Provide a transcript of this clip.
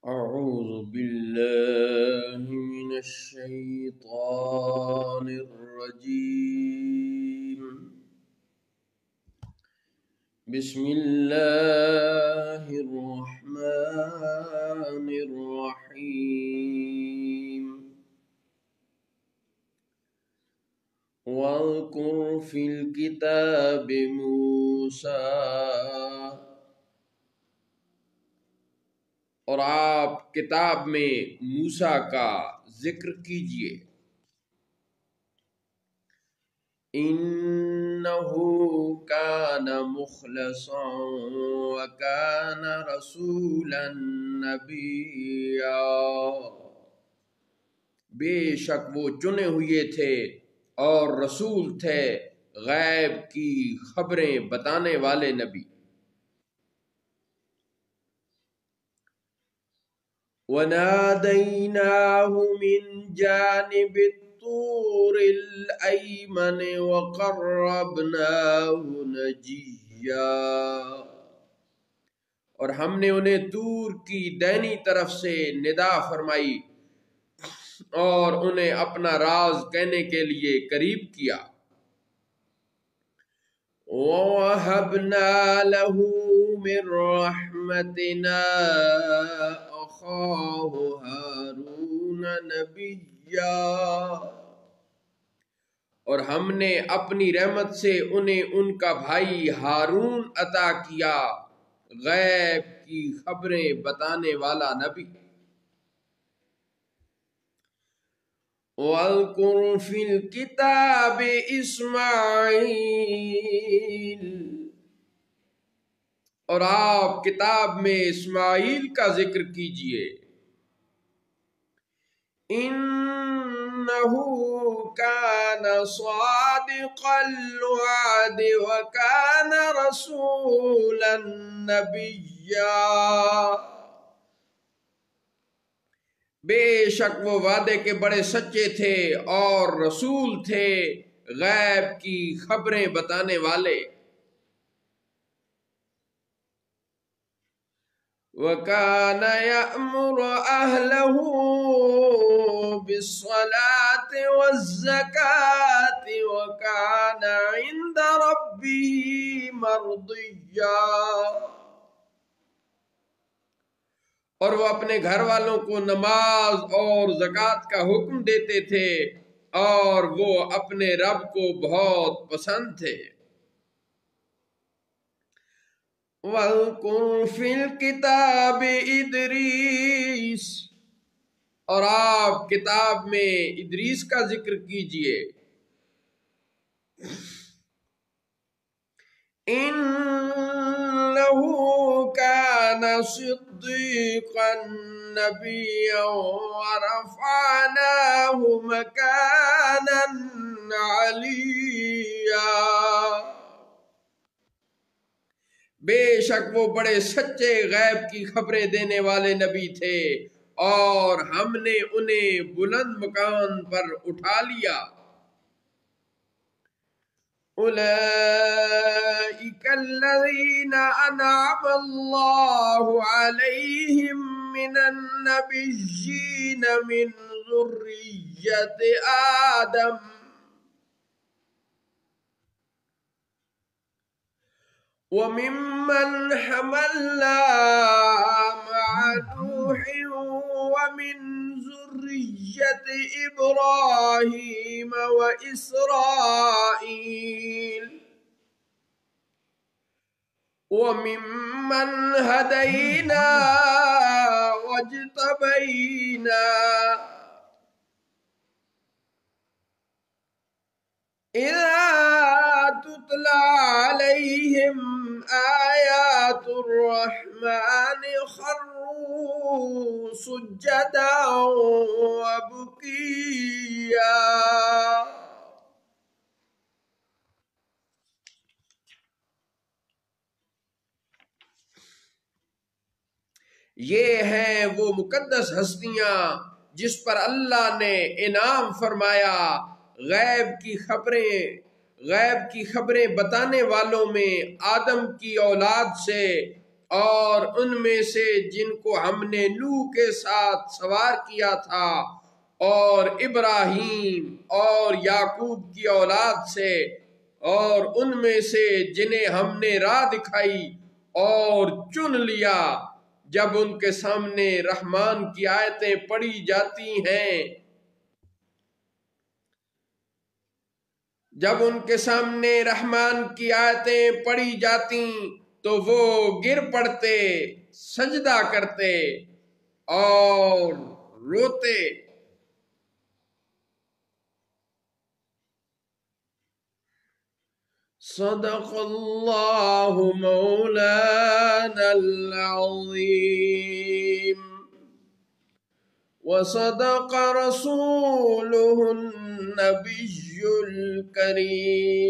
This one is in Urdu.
أعوذ بالله من الشيطان الرجيم. بسم الله الرحمن الرحيم. واذكر في الكتاب موسى، اور آپ کتاب میں موسیٰ کا ذکر کیجئے. انہو کان مخلصا وکان رسولا نبیا، بے شک وہ چنے ہوئے تھے اور رسول تھے، غیب کی خبریں بتانے والے نبی. وَنَادَيْنَاهُ مِنْ جَانِبِ الطُّورِ الْأَيْمَنِ وَقَرَّبْنَاهُ نَجِيًّا، اور ہم نے انہیں طور کی دائنی طرف سے ندا فرمائی اور انہیں اپنا راز کہنے کے لیے قریب کیا. وَوَهَبْنَا لَهُ مِنْ رَحْمَتِنَا أَخَاهُ هَارُونَ نَبِيًّا، اور ہم نے اپنی رحمت سے انہیں ان کا بھائی ہارون عطا کیا، غیب کی خبریں بتانے والا نبی. وَاذْكُرْ فِي الْكِتَابِ إِسْمَاعِيلَ، اور آپ کتاب میں اسماعیل کا ذکر کیجئے. انہو کان صادق الوعد وکان رسولا نبیا، بے شک وہ وعدے کے بڑے سچے تھے اور رسول تھے، غیب کی خبریں بتانے والے. وَكَانَ يَأْمُرُ أَهْلَهُ بِالصَّلَاةِ وَالزَّكَاةِ وَكَانَ عِندَ رَبِّهِ مَرْضِيًّا، اور وہ اپنے گھر والوں کو نماز اور زکوٰۃ کا حکم دیتے تھے اور وہ اپنے رب کو بہت پسند تھے. وَاذْكُرْ فِي الْكِتَابِ إِدْرِيسَ، اور آپ کتاب میں ادریس کا ذکر کیجئے. إِنَّهُ كَانَ صِدِّيقًا نَبِيًّا وَرَفَعْنَاهُ مَكَانًا عَلِيًّا، بے شک وہ بڑے سچے غیب کی خبریں دینے والے نبی تھے اور ہم نے انہیں بلند مقام پر اٹھا لیا. اولئک الذین انعم اللہ علیہم من النبیین من ذریۃ آدم وَمِمَّنْ حَمَلْنَا مَعَ نُوحٍ وَمِنْ ذُرِّيَّةِ إِبْرَاهِيمَ وَإِسْرَائِيلَ وَمِمَّنْ هَدَيْنَا وَاجْتَبَيْنَا. إِذَا تُتْلَى عَلَيْهِمْ آيَاتُ الرَّحْمَنِ خَرُّوا سُجَّدًا وَبُكِيًّا. یہ ہیں وہ مقدس ہستیاں جس پر اللہ نے انعام فرمایا، غیب کی خبریں بتانے والوں میں آدم کی اولاد سے اور ان میں سے جن کو ہم نے نوح کے ساتھ سوار کیا تھا اور ابراہیم اور یعقوب کی اولاد سے، اور ان میں سے جنہیں ہم نے راہ دکھائی اور چن لیا، جب ان کے سامنے رحمان کی آیتیں پڑھی جاتی ہیں، جب ان کے سامنے رحمان کی آیتیں پڑھی جاتی تو وہ گر پڑتے، سجدہ کرتے اور روتے۔ صدق اللہ مولانا العظیم وصدق رسوله النبي الكريم۔